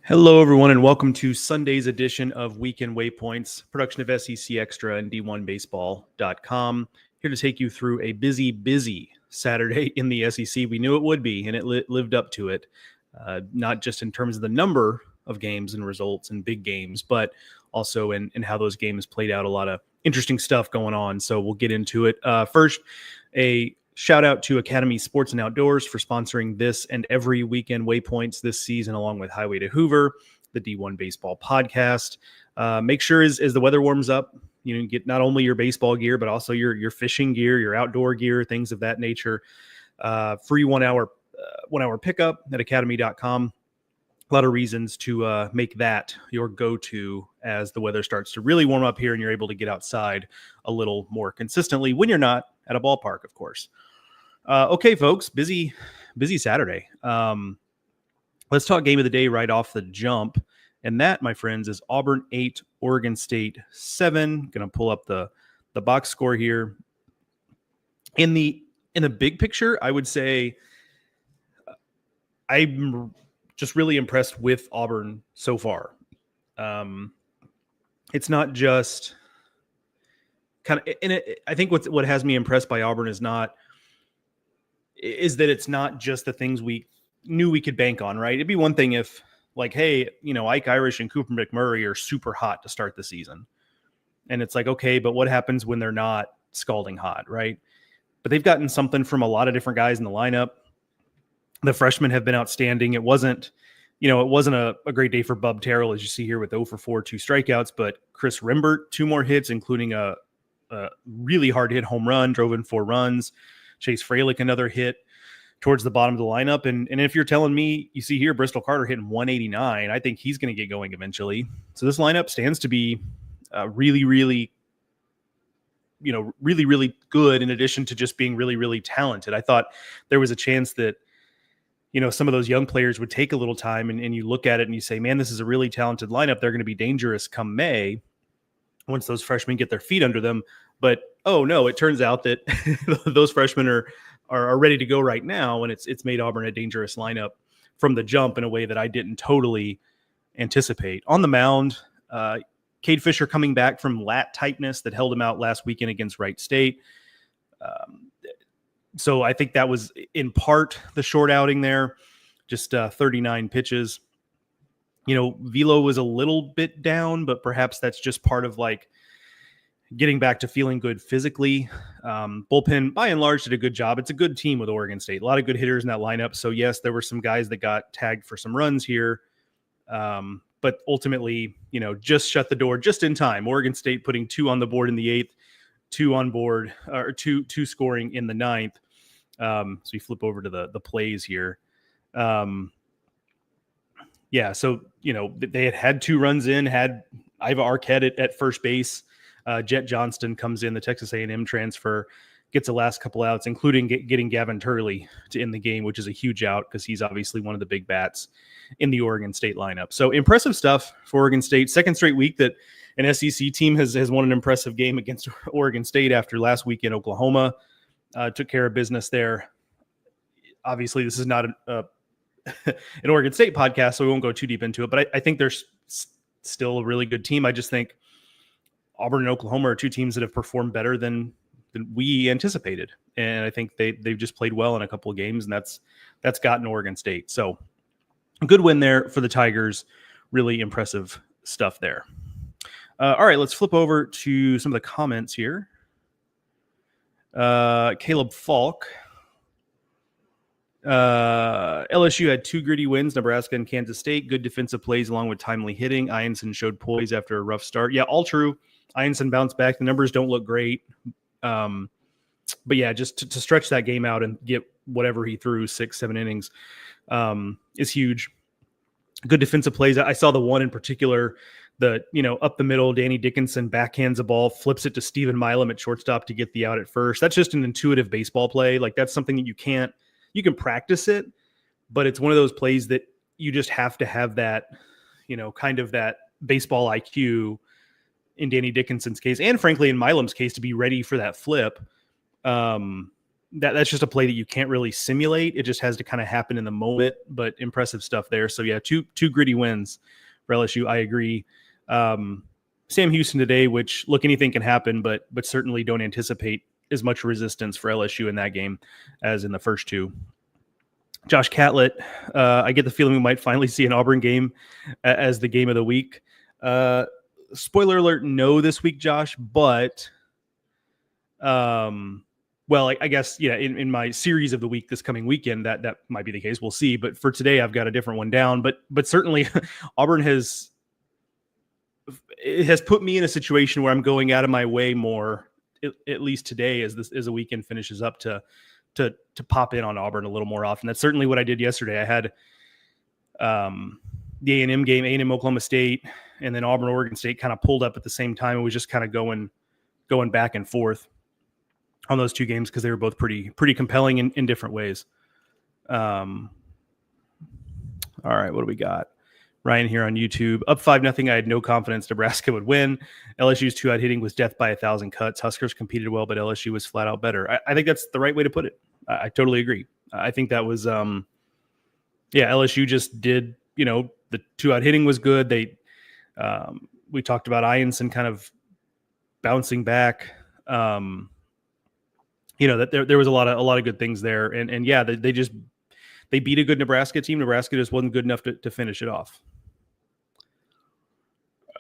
Hello, everyone, and welcome to Sunday's edition of Weekend Waypoints, production of SEC Extra and D1Baseball.com. Here to take you through a busy Saturday in the SEC. We knew it would be, and it lived up to it, not just in terms of the number of games and results and big games, but also in how those games played out. A lot of interesting stuff going on, so we'll get into it. First, a shout out to Academy Sports and Outdoors for sponsoring this and every Weekend Waypoints this season, along with Highway to Hoover, the D1 Baseball podcast. Make sure as the weather warms up, you get not only your baseball gear, but also your fishing gear, your outdoor gear, things of that nature. Free 1 hour pickup at academy.com. A lot of reasons to make that your go-to as the weather starts to really warm up here and you're able to get outside a little more consistently when you're not at a ballpark, of course. Okay, folks, busy Saturday. Let's talk game of the day right off the jump. And that, my friends, is Auburn 8, Oregon State 7. Going to pull up the box score here. In the big picture, I would say I'm just really impressed with Auburn so far. It's not just kind of, and I think what has me impressed by Auburn is that it's not just the things we knew we could bank on, right? It'd be one thing if, like, hey, Ike Irish and Cooper McMurray are super hot to start the season. And it's like, okay, but what happens when they're not scalding hot, right? But they've gotten something from a lot of different guys in the lineup. The freshmen have been outstanding. It wasn't a great day for Bub Terrell, as you see here with 0 for 4, 2 strikeouts, but Chris Rimbert, 2 more hits, including a really hard hit home run, drove in 4 runs. Chase Fralick, another hit towards the bottom of the lineup. And if you're telling me, you see here Bristol Carter hitting 189, I think he's going to get going eventually. So this lineup stands to be really good in addition to just being really talented. I thought there was a chance that, some of those young players would take a little time and you look at it and you say, man, this is a really talented lineup. They're going to be dangerous come May once those freshmen get their feet under them. But, oh no, it turns out that those freshmen are ready to go right now. And it's made Auburn a dangerous lineup from the jump in a way that I didn't totally anticipate. On the mound, Cade Fisher coming back from lat tightness that held him out last weekend against Wright State. So I think that was in part the short outing there, just 39 pitches. Velo was a little bit down, but perhaps that's just part of getting back to feeling good physically. Bullpen, by and large, did a good job. It's a good team with Oregon State. A lot of good hitters in that lineup. So, yes, there were some guys that got tagged for some runs here. But ultimately, just shut the door just in time. Oregon State putting 2 on the board in the 8th, 2 on board, or two scoring in the 9th. So we flip over to the plays here. Yeah, so, they had 2 runs in, had Iva Arquette at first base. Jet Johnston comes in, the Texas A&M transfer, gets the last couple outs, including getting Gavin Turley to end the game, which is a huge out because he's obviously one of the big bats in the Oregon State lineup. So impressive stuff for Oregon State. Second straight week that an SEC team has won an impressive game against Oregon State after last week in Oklahoma. Took care of business there. Obviously, this is not an Oregon State podcast, so we won't go too deep into it. But I think there's still a really good team. I just think Auburn and Oklahoma are 2 teams that have performed better than we anticipated. And I think they've just played well in a couple of games, and that's gotten Oregon State. So a good win there for the Tigers. Really impressive stuff there. All right, let's flip over to some of the comments here. Caleb Falk. LSU had 2 gritty wins, Nebraska and Kansas State. Good defensive plays along with timely hitting. Ianson showed poise after a rough start. Yeah, all true. Ianson bounced back. The numbers don't look great. But yeah, just to stretch that game out and get whatever he threw, 6-7 innings, is huge. Good defensive plays. I saw the one in particular, up the middle, Danny Dickinson backhands a ball, flips it to Stephen Milam at shortstop to get the out at first. That's just an intuitive baseball play. That's something that you can practice it, but it's one of those plays that you just have to have that, kind of that baseball IQ in Danny Dickinson's case, and frankly in Milam's case, to be ready for that flip. that's just a play that you can't really simulate. It just has to kind of happen in the moment, but impressive stuff there. So yeah, two gritty wins for LSU. I agree. Sam Houston today, which look, anything can happen, but certainly don't anticipate as much resistance for LSU in that game as in the first two. Josh Catlett, I get the feeling we might finally see an Auburn game as the game of the week. Spoiler alert, no this week, Josh, but well, I guess, yeah, in my series of the week this coming weekend, that might be the case. We'll see. But for today, I've got a different one down. But certainly Auburn has put me in a situation where I'm going out of my way more, at least today, as a weekend finishes up, to pop in on Auburn a little more often. That's certainly what I did yesterday. I had the A&M game, A&M Oklahoma State, and then Auburn Oregon State kind of pulled up at the same time. It was just kind of going back and forth on those two games because they were both pretty compelling in different ways. All right, what do we got? Ryan here on YouTube. Up 5-0. I had no confidence Nebraska would win. LSU's 2-out hitting was death by 1,000 cuts. Huskers competed well, but LSU was flat out better. I think that's the right way to put it. I totally agree. I think that was, LSU just did, the 2-out hitting was good. We talked about Ianson kind of bouncing back. That there was a lot of good things there. And yeah, they beat a good Nebraska team. Nebraska just wasn't good enough to finish it off.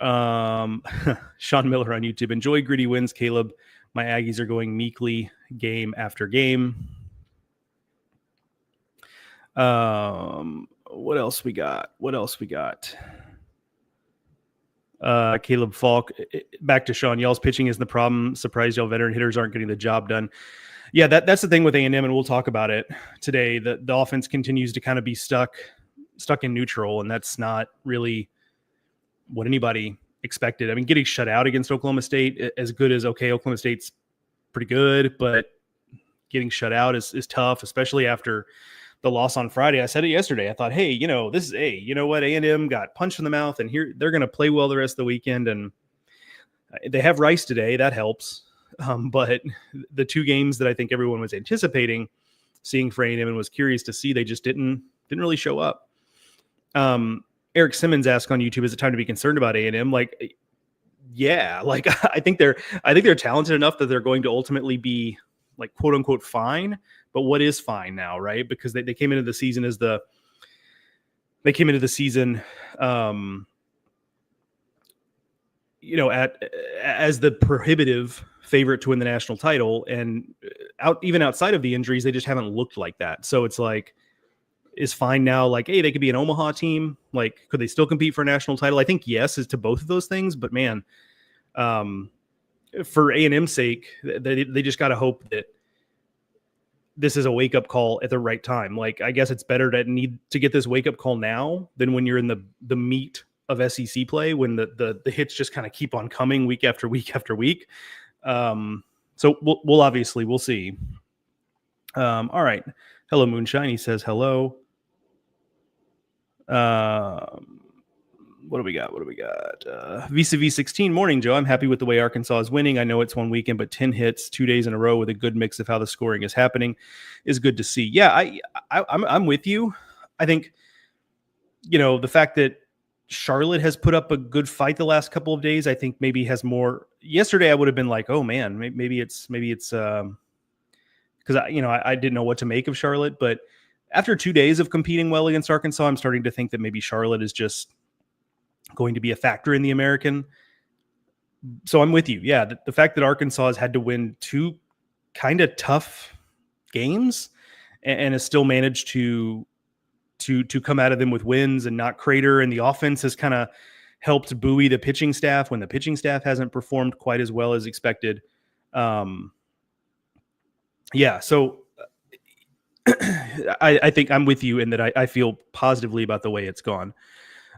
Sean Miller on YouTube. Enjoy gritty wins, Caleb. My Aggies are going meekly game after game. What else we got? Caleb Falk. Back to Sean. Y'all's pitching is the problem. Surprised y'all veteran hitters aren't getting the job done. Yeah, that's the thing with A&M, and we'll talk about it today. The offense continues to kind of be stuck in neutral, and that's not really what anybody expected. I mean, getting shut out against Oklahoma State, as good as, okay, Oklahoma State's pretty good, but getting shut out is tough, especially after the loss on Friday. I said it yesterday. I thought, hey, this is what, A&M got punched in the mouth, and here they're going to play well the rest of the weekend, and they have Rice today. That helps. But the two games that I think everyone was anticipating seeing for A&M and was curious to see, they just didn't really show up. Eric Simmons asked on YouTube, is it time to be concerned about A&M? Like, yeah, like I think they're talented enough that they're going to ultimately be, like, quote unquote fine. But what is fine now, right? Because they came into the season as the prohibitive favorite to win the national title, and even outside of the injuries, they just haven't looked like that. So it's like, is fine now like, hey, they could be an Omaha team? Like, could they still compete for a national title? I think yes is to both of those things, but man, for A&M's sake, they just got to hope that this is a wake-up call at the right time. Like, I guess it's better to need to get this wake-up call now than when you're in the meat of SEC play, when the hits just kind of keep on coming week after week after week. So we'll see. All right. Hello, Moonshine. He says hello. What do we got? Visa V16. Morning, Joe. I'm happy with the way Arkansas is winning. I know it's one weekend, but 10 hits 2 days in a row with a good mix of how the scoring is happening is good to see. Yeah, I'm with you. I think, the fact that Charlotte has put up a good fight the last couple of days, I think maybe has more. Yesterday, I would have been like, oh man, maybe it's because I didn't know what to make of Charlotte. But after 2 days of competing well against Arkansas, I'm starting to think that maybe Charlotte is just going to be a factor in the American. So I'm with you. Yeah, the fact that Arkansas has had to win two kind of tough games and has still managed to come out of them with wins and not crater, and the offense has kind of helped buoy the pitching staff when the pitching staff hasn't performed quite as well as expected. So I think I'm with you in that I feel positively about the way it's gone.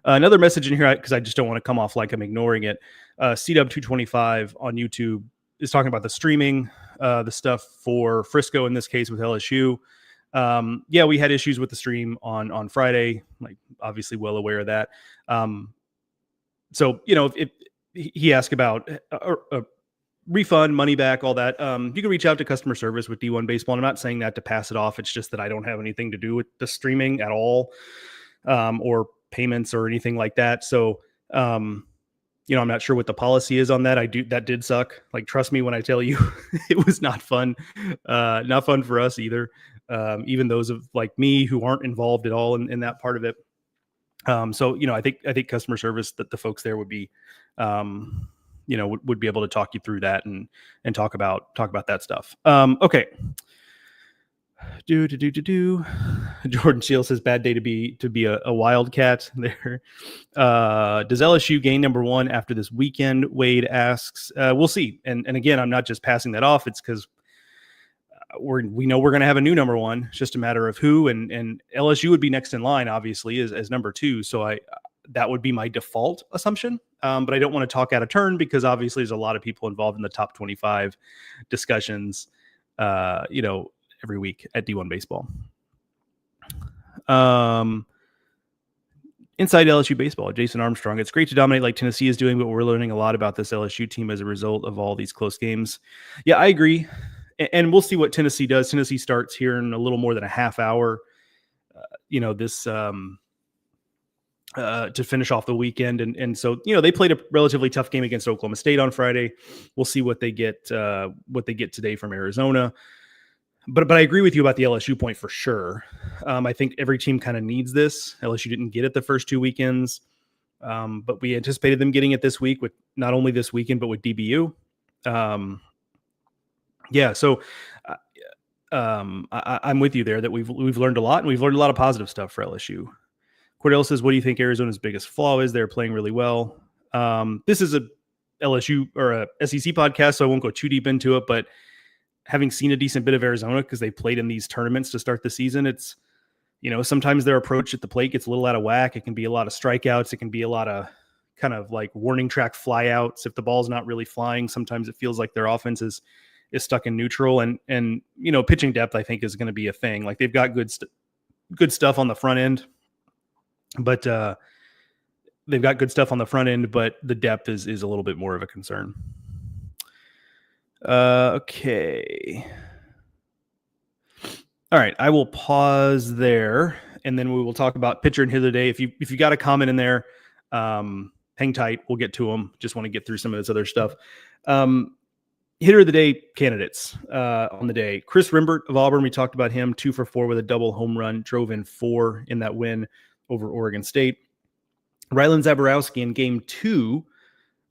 Another message in here, because I just don't want to come off like I'm ignoring it. CW225 on YouTube is talking about the streaming, the stuff for Frisco in this case with LSU. We had issues with the stream on Friday, like obviously well aware of that. If he asked about refund, money back, all that. You can reach out to customer service with D1 Baseball. And I'm not saying that to pass it off. It's just that I don't have anything to do with the streaming at all, or payments or anything like that. So, I'm not sure what the policy is on that. That did suck. Like, trust me when I tell you, it was not fun. Not fun for us either. Even those of like me who aren't involved at all in that part of it. So, I think customer service, that the folks there would be, would be able to talk you through that and talk about that stuff. Okay. Jordan Shield says bad day to be a Wildcat there. Does LSU gain number one after this weekend? Wade asks. We'll see. And again, I'm not just passing that off. It's because we know we're going to have a new number one. It's just a matter of who, and LSU would be next in line, obviously, as number two. So that would be my default assumption. But I don't want to talk out of turn because obviously there's a lot of people involved in the top 25 discussions, every week at D1 Baseball. Inside LSU Baseball, Jason Armstrong. It's great to dominate like Tennessee is doing, but we're learning a lot about this LSU team as a result of all these close games. Yeah, I agree. And we'll see what Tennessee does. Tennessee starts here in a little more than a half hour, to finish off the weekend. And so, they played a relatively tough game against Oklahoma State on Friday. We'll see what they get today from Arizona. But I agree with you about the LSU point for sure. I think every team kind of needs this. LSU didn't get it the first two weekends, but we anticipated them getting it this week, with not only this weekend, but with DBU. So I'm with you there that we've learned a lot, and we've learned a lot of positive stuff for LSU. Cordell says, what do you think Arizona's biggest flaw is? They're playing really well. This is a LSU or a SEC podcast, so I won't go too deep into it, but having seen a decent bit of Arizona because they played in these tournaments to start the season, it's, sometimes their approach at the plate gets a little out of whack. It can be a lot of strikeouts. It can be a lot of kind of like warning track flyouts. If the ball's not really flying, sometimes it feels like their offense is stuck in neutral, and pitching depth, I think, is going to be a thing. Like, they've got good stuff on the front end, but the depth is a little bit more of a concern. Okay. All right. I will pause there, and then we will talk about pitcher and hitter today. If you got a comment in there, hang tight. We'll get to them. Just want to get through some of this other stuff. Hitter of the day candidates on the day. Chris Rimbert of Auburn. We talked about him, 2 for 4 with a double home run, drove in 4 in that win over Oregon State. Rylan Zaborowski in game 2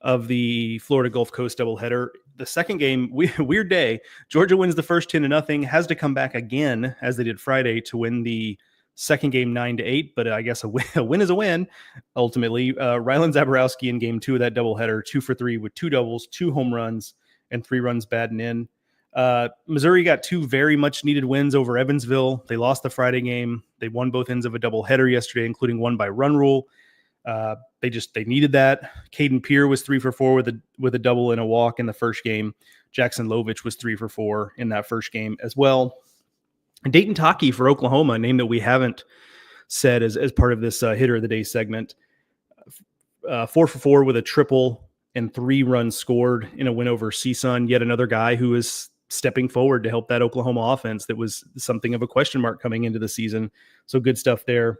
of the Florida Gulf Coast doubleheader. The second game, weird day. Georgia wins the first 10-0, has to come back again, as they did Friday, to win the second game 9-8. But I guess a win is a win, ultimately. Rylan Zaborowski in game 2 of that doubleheader, 2 for 3 with 2 doubles, 2 home runs, and 3 runs batting in. Missouri got 2 very much needed wins over Evansville. They lost the Friday game. They won both ends of a doubleheader yesterday, including one by run rule. They needed that. Caden Peer was 3 for 4 with a double and a walk in the first game. Jackson Lovich was 3 for 4 in that first game as well. And Dayton Taki for Oklahoma, a name that we haven't said as part of this hitter of the day segment. 4 for 4 with a triple and 3 runs scored in a win over CSUN. Yet another guy who is stepping forward to help that Oklahoma offense that was something of a question mark coming into the season. So good stuff there.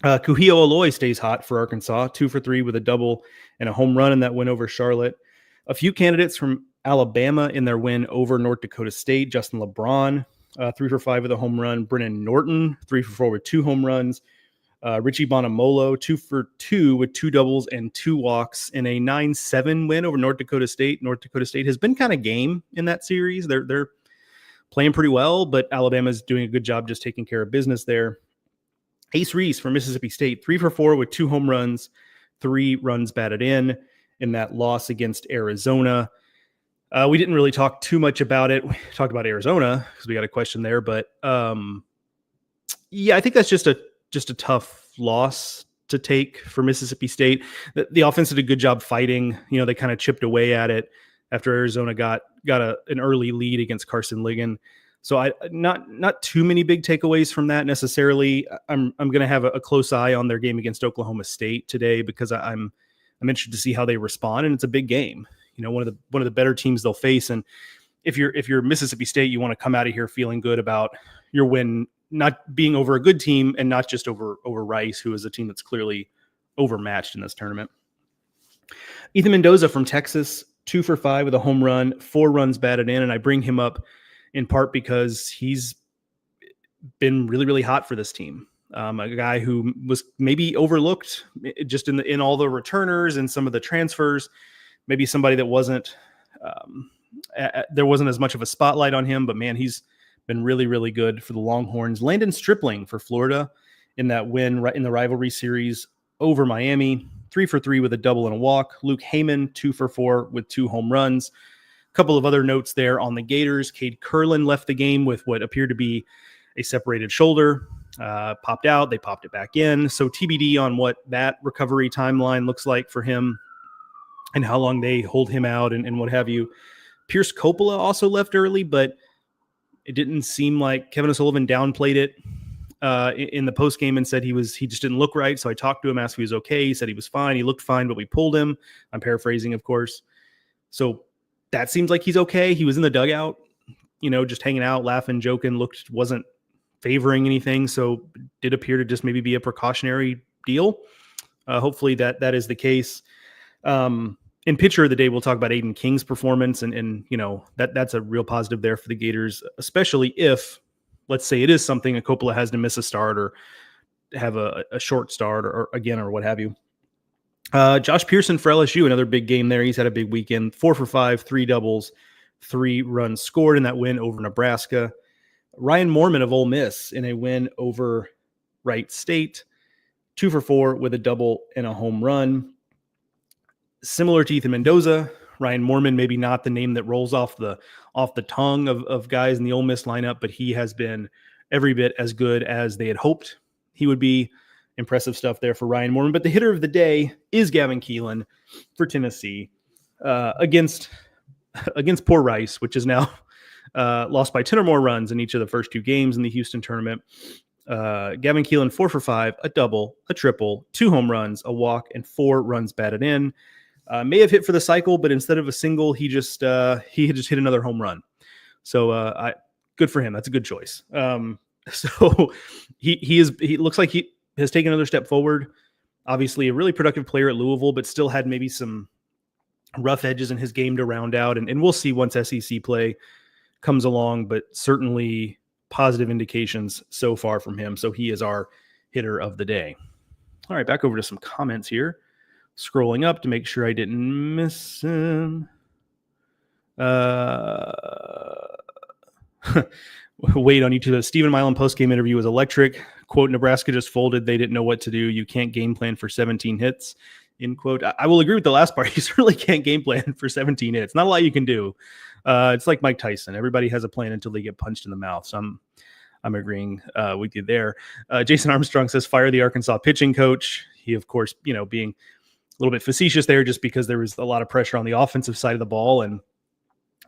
Kuhio Aloy stays hot for Arkansas, 2 for 3 with a double and a home run in that win over Charlotte. A few candidates from Alabama in their win over North Dakota State. Justin LeBron, 3 for 5 with a home run. Brennan Norton, 3 for 4 with 2 home runs. Richie Bonamolo, 2 for 2 with 2 doubles and 2 walks in a 9-7 win over North Dakota State. North Dakota State has been kind of game in that series. They're playing pretty well, but Alabama's doing a good job just taking care of business there. Ace Reese from Mississippi State, 3 for 4 with 2 home runs, 3 runs batted in that loss against Arizona. We didn't really talk too much about it. We talked about Arizona because we got a question there, but I think that's just a tough loss to take for Mississippi State. The offense did a good job fighting. They kind of chipped away at it after Arizona got an early lead against Carson Ligon. So not too many big takeaways from that necessarily. I'm going to have a close eye on their game against Oklahoma State today because I'm interested to see how they respond, and it's a big game. one of the better teams they'll face. And if you're Mississippi State, you want to come out of here feeling good about your win, not being over a good team and not just over Rice, who is a team that's clearly overmatched in this tournament. Ethan Mendoza from Texas, 2 for 5 with a home run, 4 runs batted in. And I bring him up in part because he's been really, really hot for this team. A guy who was maybe overlooked just in all the returners and some of the transfers, maybe somebody that wasn't, there wasn't as much of a spotlight on him, but man, he's been really, really good for the Longhorns. Landon Stripling for Florida in that win right in the rivalry series over Miami, 3 for 3 with a double and a walk. Luke Heyman, 2 for 4 with 2 home runs. A couple of other notes there on the Gators. Cade Curlin left the game with what appeared to be a separated shoulder, popped out. They popped it back in. So TBD on what that recovery timeline looks like for him and how long they hold him out and what have you. Pierce Coppola also left early, but it didn't seem like Kevin O'Sullivan downplayed it in the postgame and said he just didn't look right. So I talked to him, asked if he was okay. He said he was fine. He looked fine, but we pulled him. I'm paraphrasing, of course. So that seems like he's okay. He was in the dugout, just hanging out, laughing, joking, wasn't favoring anything. So did appear to just maybe be a precautionary deal. Hopefully that is the case. In pitcher of the day, we'll talk about Aiden King's performance, and that's a real positive there for the Gators, especially if, let's say, it is something a Coppola has to miss a start or have a short start or what have you. Josh Pearson for LSU, another big game there. He's had a big weekend, 4 for 5, 3 doubles, 3 runs scored in that win over Nebraska. Ryan Moorman of Ole Miss in a win over Wright State, 2 for 4 with a double and a home run. Similar to Ethan Mendoza, Ryan Moorman, maybe not the name that rolls off the tongue of guys in the Ole Miss lineup, but he has been every bit as good as they had hoped he would be. Impressive stuff there for Ryan Moorman. But the hitter of the day is Gavin Keelan for Tennessee against poor Rice, which is now lost by 10 or more runs in each of the first 2 games in the Houston tournament. Gavin Keelan, 4 for 5, a double, a triple, 2 home runs, a walk, and 4 runs batted in. May have hit for the cycle, but instead of a single, he had just hit another home run. So good for him. That's a good choice. So he looks like he has taken another step forward. Obviously a really productive player at Louisville, but still had maybe some rough edges in his game to round out. And we'll see once SEC play comes along, but certainly positive indications so far from him. So he is our hitter of the day. All right, back over to some comments here. Scrolling up to make sure I didn't miss him. Wait on YouTube. The Stephen Milan postgame interview was electric. Quote, Nebraska just folded. They didn't know what to do. You can't game plan for 17 hits. End quote. I will agree with the last part. You certainly can't game plan for 17 hits. Not a lot you can do. It's like Mike Tyson. Everybody has a plan until they get punched in the mouth. So I'm agreeing with you there. Jason Armstrong says, fire the Arkansas pitching coach. He, of course, being a little bit facetious there just because there was a lot of pressure on the offensive side of the ball, and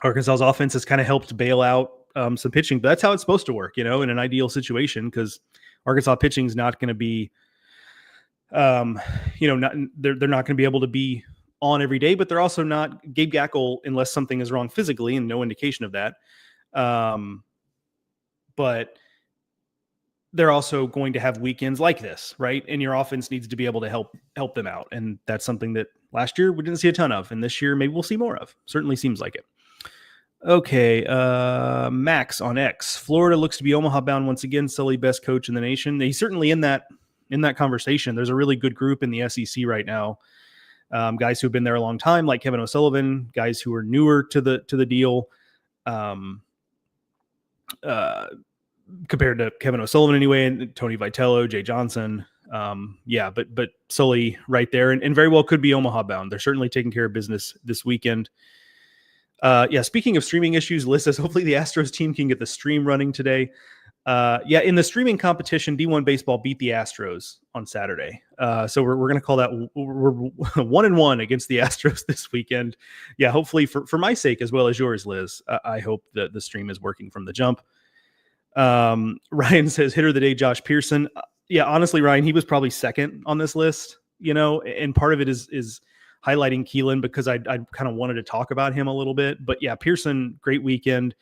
Arkansas's offense has kind of helped bail out some pitching. But that's how it's supposed to work, in an ideal situation, because Arkansas pitching is not going to be, they're not going to be able to be on every day, but they're also not Gabe Gackle unless something is wrong physically, and no indication of that. But they're also going to have weekends like this, right? And your offense needs to be able to help them out. And that's something that last year we didn't see a ton of. And this year maybe we'll see more of. Certainly seems like it. Okay. Max on X. Florida looks to be Omaha bound once again. Sully, best coach in the nation. He's certainly in that conversation. There's a really good group in the SEC right now. Guys who've been there a long time, like Kevin O'Sullivan, guys who are newer to the deal. Compared to Kevin O'Sullivan anyway, and Tony Vitello, Jay Johnson. But Sully right there, and very well could be Omaha bound. They're certainly taking care of business this weekend. Speaking of streaming issues, Liz says hopefully the Astros team can get the stream running today. In the streaming competition, D1 Baseball beat the Astros on Saturday. So we're going to call that we're 1-1 against the Astros this weekend. Yeah, hopefully for my sake as well as yours, Liz, I hope that the stream is working from the jump. Ryan says hitter of the day, Josh Pearson. Honestly, Ryan, he was probably second on this list, and part of it is highlighting Keelan because I kind of wanted to talk about him a little bit. But yeah, Pearson, great weekend.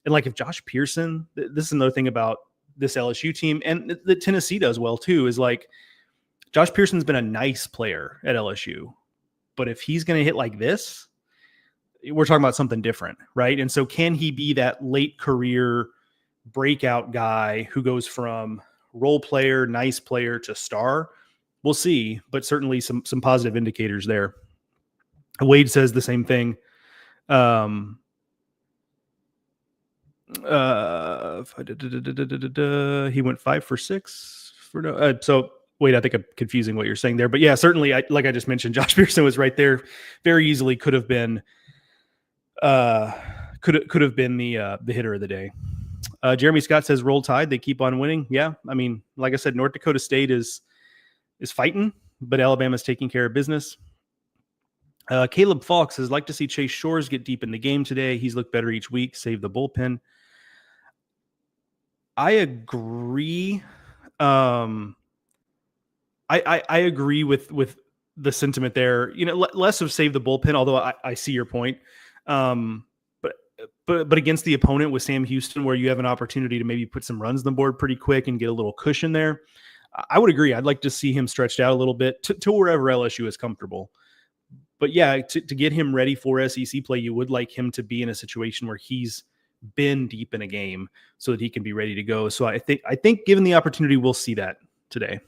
And like if Josh Pearson, this is another thing about this LSU team, and the Tennessee does well too, is like Josh Pearson's been a nice player at LSU. But if he's going to hit like this, we're talking about something different, right? And so can he be that late career breakout guy who goes from role player, nice player to star? We'll see, but certainly some positive indicators there. Wade says the same thing. He went 5 for 6 for no. So wait, I think I'm confusing what you're saying there, but yeah, certainly, like I just mentioned, Josh Pearson was right there, very easily could have been the hitter of the day. Jeremy Scott says Roll Tide, they keep on winning. Yeah, I mean, like I said, North Dakota State is fighting, but Alabama's taking care of business. Caleb Falk says, like to see Chase Shores get deep in the game today. He's looked better each week. Save the bullpen. I agree. I agree with the sentiment there. You know, less of save the bullpen, although I see your point. But against the opponent with Sam Houston, where you have an opportunity to maybe put some runs on the board pretty quick and get a little cushion there, I would agree. I'd like to see him stretched out a little bit to wherever LSU is comfortable. But yeah, to get him ready for SEC play, you would like him to be in a situation where he's been deep in a game so that he can be ready to go. So I think given the opportunity, we'll see that today.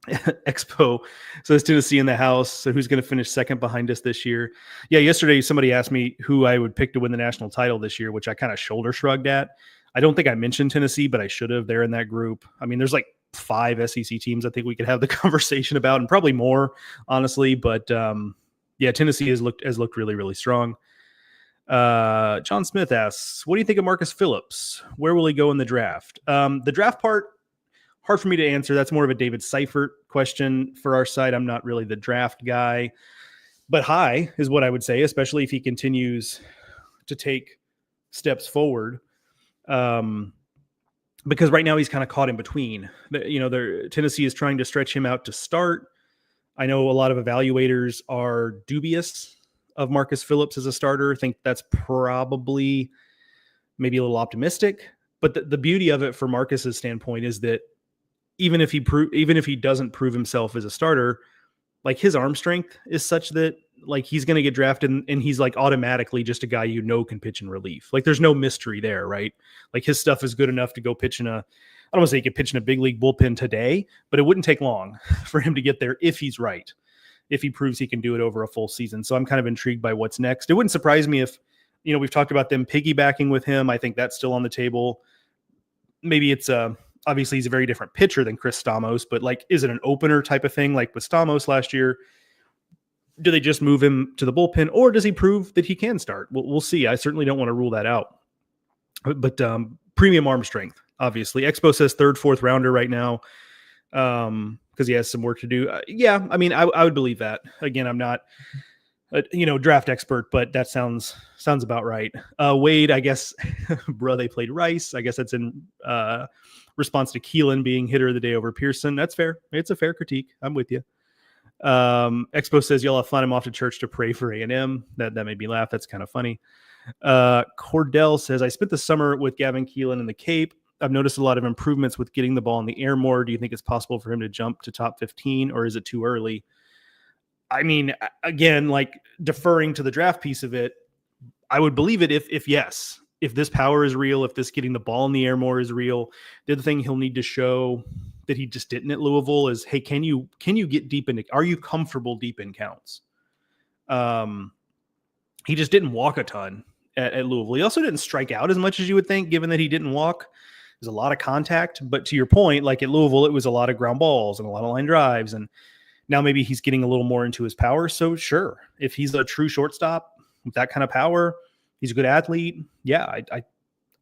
Expo says Tennessee in the house. So who's going to finish second behind us this year? Yeah, yesterday somebody asked me who I would pick to win the national title this year, which I kind of shoulder shrugged at. I don't think I mentioned Tennessee, but I should have. They're in that group. I mean, there's like 5 SEC teams I think we could have the conversation about, and probably more, honestly. But yeah, Tennessee has looked really, really strong. John Smith asks, what do you think of Marcus Phillips? Where will he go in the draft? The draft part, hard for me to answer. That's more of a David Seifert question for our side. I'm not really the draft guy, but high is what I would say, especially if he continues to take steps forward. Because right now he's kind of caught in between. Tennessee is trying to stretch him out to start. I know a lot of evaluators are dubious of Marcus Phillips as a starter. I think that's probably maybe a little optimistic. But the beauty of it for Marcus's standpoint is that even if he doesn't prove himself as a starter, like his arm strength is such that like he's going to get drafted and he's like automatically just a guy can pitch in relief. Like there's no mystery there, right? Like his stuff is good enough to go pitch I don't want to say he could pitch in a big league bullpen today, but it wouldn't take long for him to get there if he's right, if he proves he can do it over a full season. So I'm kind of intrigued by what's next. It wouldn't surprise me if, we've talked about them piggybacking with him. I think that's still on the table. Maybe it's obviously he's a very different pitcher than Chris Stamos, but like, is it an opener type of thing? Like with Stamos last year, do they just move him to the bullpen, or does he prove that he can start? We'll see. I certainly don't want to rule that out, but premium arm strength, obviously. Expo says 3rd, 4th rounder right now because he has some work to do. Yeah, I mean, I would believe that. Again, I'm not draft expert, but that sounds about right. Wade, I guess, bro, they played Rice. I guess that's in response to Keelan being hitter of the day over Pearson. That's fair. It's a fair critique. I'm with you. Expo says y'all have fun. I'm off to church to pray for A&M. That made me laugh. That's kind of funny. Cordell says, I spent the summer with Gavin Keelan in the Cape. I've noticed a lot of improvements with getting the ball in the air more. Do you think it's possible for him to jump to top 15, or is it too early? I mean, again, like deferring to the draft piece of it, I would believe it if yes, if this power is real, if this getting the ball in the air more is real. The other thing he'll need to show that he just didn't at Louisville is, hey, can you get deep into, are you comfortable deep in counts? He just didn't walk a ton at Louisville. He also didn't strike out as much as you would think, given that he didn't walk. There's a lot of contact, but to your point, like at Louisville, it was a lot of ground balls and a lot of line drives. And now maybe he's getting a little more into his power. So sure, if he's a true shortstop with that kind of power, he's a good athlete. Yeah,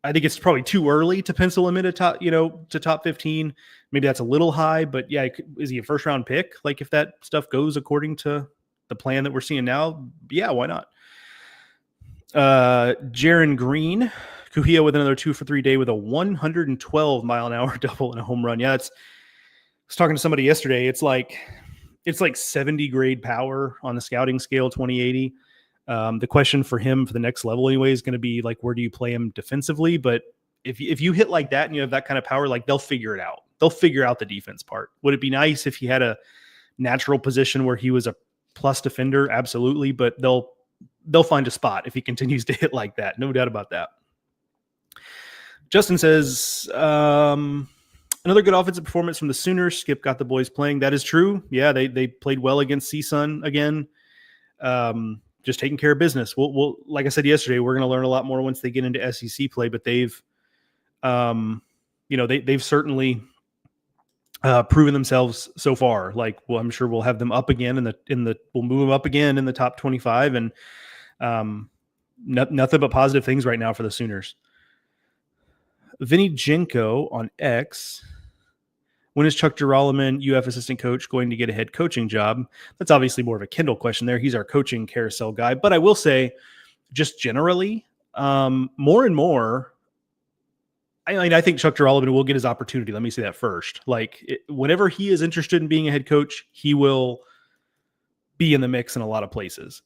I think it's probably too early to pencil him into top 15. Maybe that's a little high, but yeah, is he a 1st round pick? Like if that stuff goes according to the plan that we're seeing now, yeah, why not? Jaron Green, Kuhia with another 2 for 3 day with a 112 mile an hour double and a home run. Yeah, I was talking to somebody yesterday. It's like it's like 70 grade power on the scouting scale, 2080. The question for him for the next level anyway is going to be like, where do you play him defensively? But if you hit like that and you have that kind of power, like they'll figure it out. They'll figure out the defense part. Would it be nice if he had a natural position where he was a plus defender? Absolutely. But they'll find a spot if he continues to hit like that. No doubt about that. Justin says, another good offensive performance from the Sooners. Skip got the boys playing. That is true. Yeah, they played well against CSUN again. Just taking care of business. We'll like I said yesterday, we're going to learn a lot more once they get into SEC play. But they've certainly proven themselves so far. Like, well, I'm sure we'll have them up again we'll move them up again in the top 25, and nothing but positive things right now for the Sooners. Vinny Jenko on X. When is Chuck Geralman, UF assistant coach, going to get a head coaching job? That's obviously more of a Kendall question there. He's our coaching carousel guy. But I will say, just generally, more and more, I think Chuck Geralman will get his opportunity. Let me say that first. Like, whenever he is interested in being a head coach, he will be in the mix in a lot of places.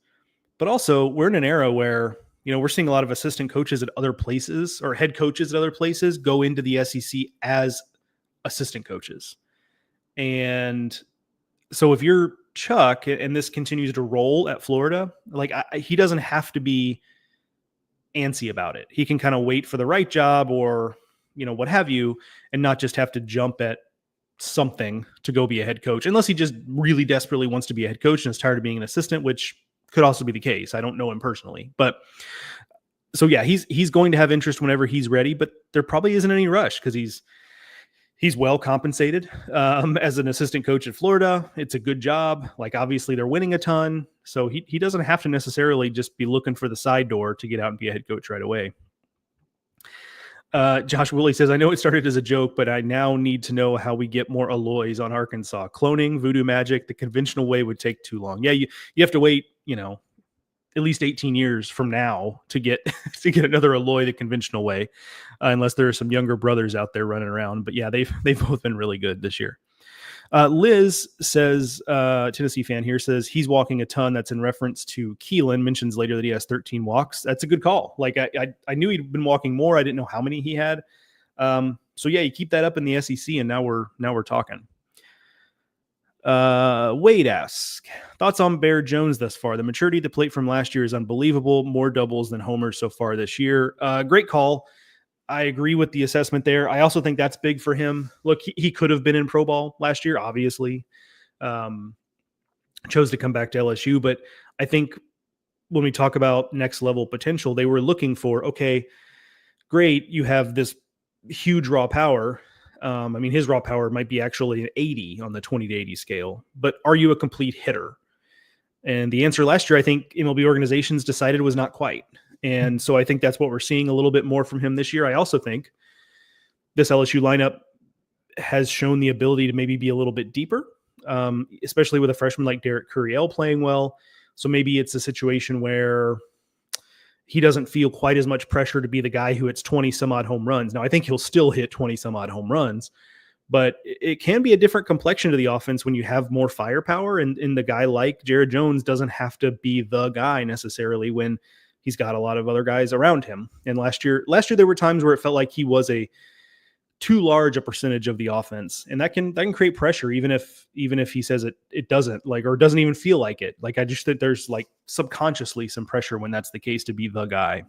But also, we're in an era where, we're seeing a lot of assistant coaches at other places or head coaches at other places go into the SEC as assistant coaches. And so if you're Chuck and this continues to roll at Florida, like he doesn't have to be antsy about it. He can kind of wait for the right job or, what have you, and not just have to jump at something to go be a head coach, unless he just really desperately wants to be a head coach and is tired of being an assistant, which could also be the case. I don't know him personally, but so yeah, he's going to have interest whenever he's ready, but there probably isn't any rush because he's well compensated as an assistant coach at Florida. It's a good job. Like, obviously they're winning a ton, so he doesn't have to necessarily just be looking for the side door to get out and be a head coach right away. Josh Woolley says, I know it started as a joke, but I now need to know how we get more alloys on Arkansas. Cloning, voodoo magic, the conventional way would take too long. Yeah, you have to wait, at least 18 years from now to get another alloy the conventional way, unless there are some younger brothers out there running around. But yeah, they've both been really good this year. Liz says, Tennessee fan here, says he's walking a ton. That's in reference to Keelan. Mentions later that he has 13 walks. That's a good call. Like, I knew he'd been walking more. I didn't know how many he had. So yeah, you keep that up in the SEC, and now we're talking. Wade asks, thoughts on Bear Jones thus far? The maturity at the plate from last year is unbelievable. More doubles than homers so far this year. Great call. I agree with the assessment there. I also think that's big for him. Look, he could have been in pro ball last year, obviously. Chose to come back to LSU, but I think when we talk about next level potential, they were looking for, okay, great, you have this huge raw power. His raw power might be actually an 80 on the 20 to 80 scale, but are you a complete hitter? And the answer last year, I think MLB organizations decided was not quite. And so I think that's what we're seeing a little bit more from him this year. I also think this LSU lineup has shown the ability to maybe be a little bit deeper, especially with a freshman like Derek Curiel playing well. So maybe it's a situation where he doesn't feel quite as much pressure to be the guy who hits 20 some odd home runs. Now, I think he'll still hit 20 some odd home runs, but it can be a different complexion to the offense when you have more firepower. And the guy like Jared Jones doesn't have to be the guy necessarily when he's got a lot of other guys around him. And last year there were times where it felt like he was too large a percentage of the offense, and that can create pressure, even if he says it doesn't, like, or doesn't even feel like it. Like, I just think there's like subconsciously some pressure when that's the case to be the guy.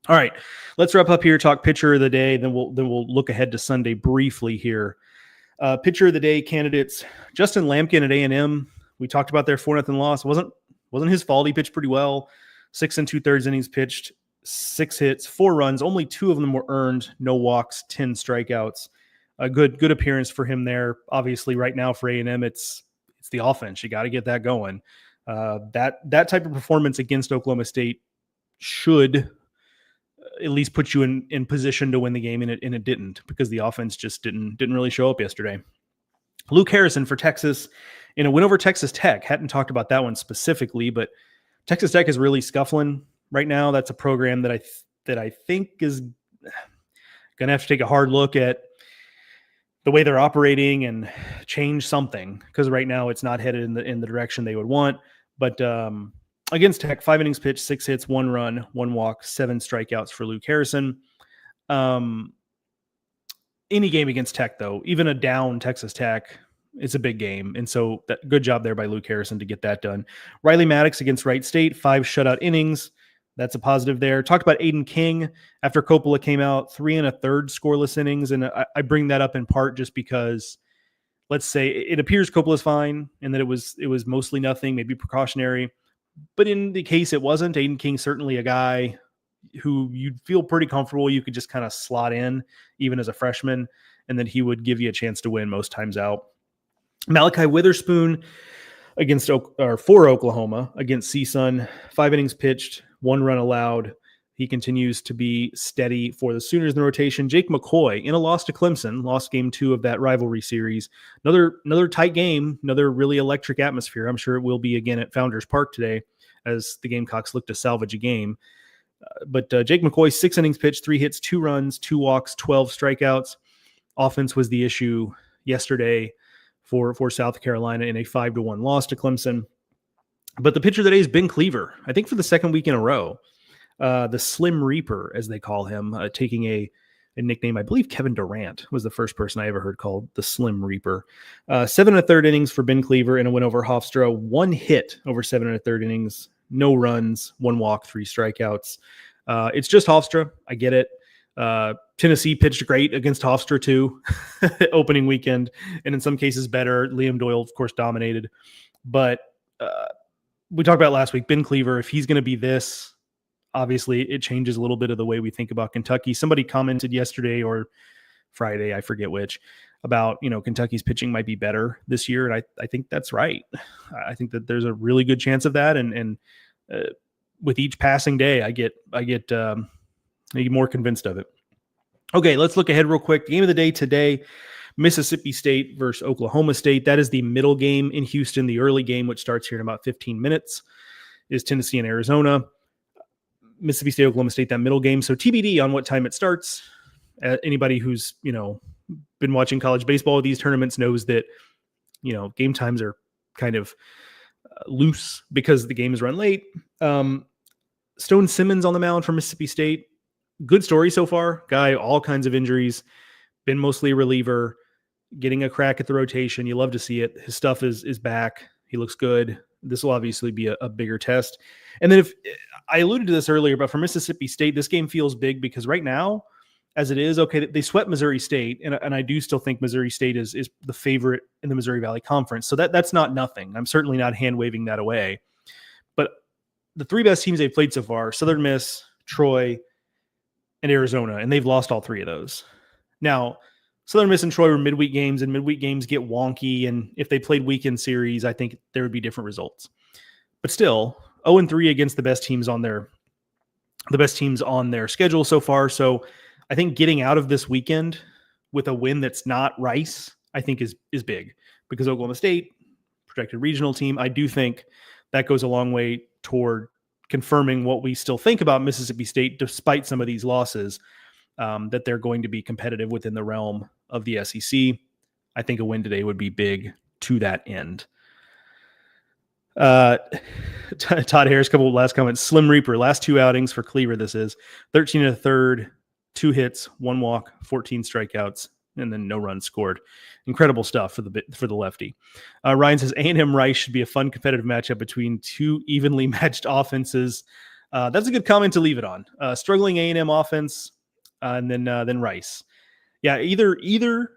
All right, let's wrap up here. Talk pitcher of the day, then we'll look ahead to Sunday briefly here. Pitcher of the day candidates: Justin Lampkin at A&M. We talked about their 4-0 loss. Wasn't his fault. He pitched pretty well. 6 2/3 innings pitched, 6 hits, 4 runs. Only 2 of them were earned. No walks, 10 strikeouts. A good appearance for him there. Obviously, right now for A&M, it's the offense. You got to get that going. That type of performance against Oklahoma State should at least put you in position to win the game, and it didn't, because the offense just didn't really show up yesterday. Luke Harrison for Texas in a win over Texas Tech. Hadn't talked about that one specifically, but Texas Tech is really scuffling right now. That's a program that I think is going to have to take a hard look at the way they're operating and change something, because right now it's not headed in the direction they would want. But against Tech, 5 innings pitched, 6 hits, 1 run, 1 walk, 7 strikeouts for Luke Harrison. Any game against Tech, though, even a down Texas Tech, it's a big game. And so good job there by Luke Harrison to get that done. Riley Maddox against Wright State, 5 shutout innings. That's a positive there. Talked about Aiden King after Coppola came out, 3 1/3 scoreless innings. And I bring that up in part just because, let's say it appears Coppola's fine and that it was mostly nothing, maybe precautionary. But in the case it wasn't, Aiden King certainly a guy who you'd feel pretty comfortable you could just kind of slot in even as a freshman, and then he would give you a chance to win most times out. Malachi Witherspoon for Oklahoma against CSUN, 5 innings pitched, 1 run allowed. He continues to be steady for the Sooners in the rotation. Jake McCoy in a loss to Clemson, lost game 2 of that rivalry series. Another tight game, another really electric atmosphere. I'm sure it will be again at Founders Park today as the Gamecocks look to salvage a game. But Jake McCoy, 6 innings pitched, 3 hits, 2 runs, 2 walks, 12 strikeouts. Offense was the issue yesterday for South Carolina in a 5-1 loss to Clemson. But the pitcher today is Ben Cleaver, I think for the second week in a row. The Slim Reaper, as they call him, taking a nickname. I believe Kevin Durant was the first person I ever heard called the Slim Reaper. 7 1/3 innings for Ben Cleaver in a win over Hofstra. 1 hit over 7 1/3 innings. No runs, 1 walk, 3 strikeouts. It's just Hofstra. I get it. Tennessee pitched great against Hofstra too, opening weekend, and in some cases better. Liam Doyle, of course, dominated. But we talked about last week, Ben Cleaver, if he's going to be this, obviously it changes a little bit of the way we think about Kentucky. Somebody commented yesterday or Friday, I forget which, about, Kentucky's pitching might be better this year. And I think that's right. I think that there's a really good chance of that. And with each passing day, I get more convinced of it. Okay, let's look ahead real quick. The game of the day today, Mississippi State versus Oklahoma State. That is the middle game in Houston. The early game, which starts here in about 15 minutes, is Tennessee and Arizona. Mississippi State, Oklahoma State, that middle game. So TBD on what time it starts. Anybody who's, been watching college baseball, these tournaments knows that, game times are kind of loose because the games run late. Stone Simmons on the mound for Mississippi State. Good story so far. Guy, all kinds of injuries, been mostly a reliever, getting a crack at the rotation. You love to see it. His stuff is back. He looks good. This will obviously be a bigger test. And then if I alluded to this earlier, but for Mississippi State, this game feels big because right now, as it is, okay, they swept Missouri State, and I do still think Missouri State is the favorite in the Missouri Valley Conference. So that's not nothing. I'm certainly not hand-waving that away. But the 3 best teams they've played so far, Southern Miss, Troy, and Arizona, and they've lost all 3 of those. Now, Southern Miss and Troy were midweek games, and midweek games get wonky, and if they played weekend series, I think there would be different results. But still, 0-3 against the best teams on their schedule so far. So I think getting out of this weekend with a win that's not Rice, I think is big, because Oklahoma State, projected regional team, I do think that goes a long way toward confirming what we still think about Mississippi State, despite some of these losses, that they're going to be competitive within the realm of the SEC. I think a win today would be big to that end. Todd Harris, couple of last comments. Slim Reaper, last 2 outings for Cleaver. This is 13 1/3, 2 hits, 1 walk, 14 strikeouts, and then no runs scored. Incredible stuff for the lefty. Ryan says A&M Rice should be a fun competitive matchup between 2 evenly matched offenses. That's a good comment to leave it on. Struggling A&M offense, and then Rice. Yeah, either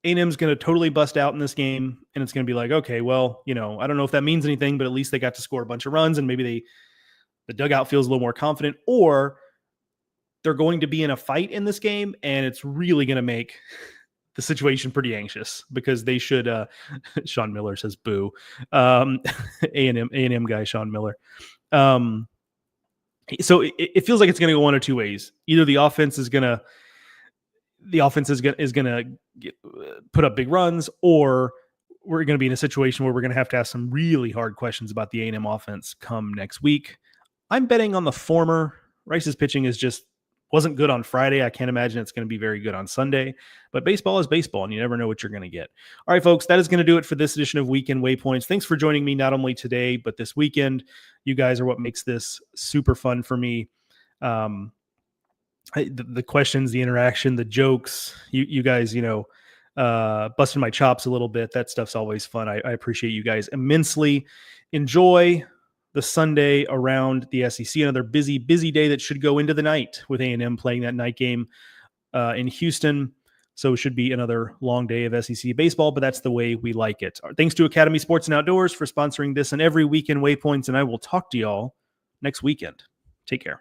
A&M's going to totally bust out in this game, and it's going to be like, okay, well, I don't know if that means anything, but at least they got to score a bunch of runs, and maybe the dugout feels a little more confident, or they're going to be in a fight in this game, and it's really going to make the situation pretty anxious because they should. Sean Miller says, "Boo." A&M guy, Sean Miller. So it feels like it's going to go one of 2 ways. Either the offense is going to put up big runs, or we're going to be in a situation where we're going to have some really hard questions about the A&M offense come next week. I'm betting on the former. Rice's pitching is just wasn't good on Friday. I can't imagine it's going to be very good on Sunday, but baseball is baseball and you never know what you're going to get. All right, folks, that is going to do it for this edition of Weekend Waypoints. Thanks for joining me not only today, but this weekend. You guys are what makes this super fun for me. The questions, the interaction, the jokes, you guys, busting my chops a little bit. That stuff's always fun. I appreciate you guys immensely. Enjoy the Sunday around the SEC. Another busy day that should go into the night with A&M playing that night game in Houston. So it should be another long day of SEC baseball, but that's the way we like it. Thanks to Academy Sports and Outdoors for sponsoring this and every Weekend Waypoints, and I will talk to y'all next weekend. Take care.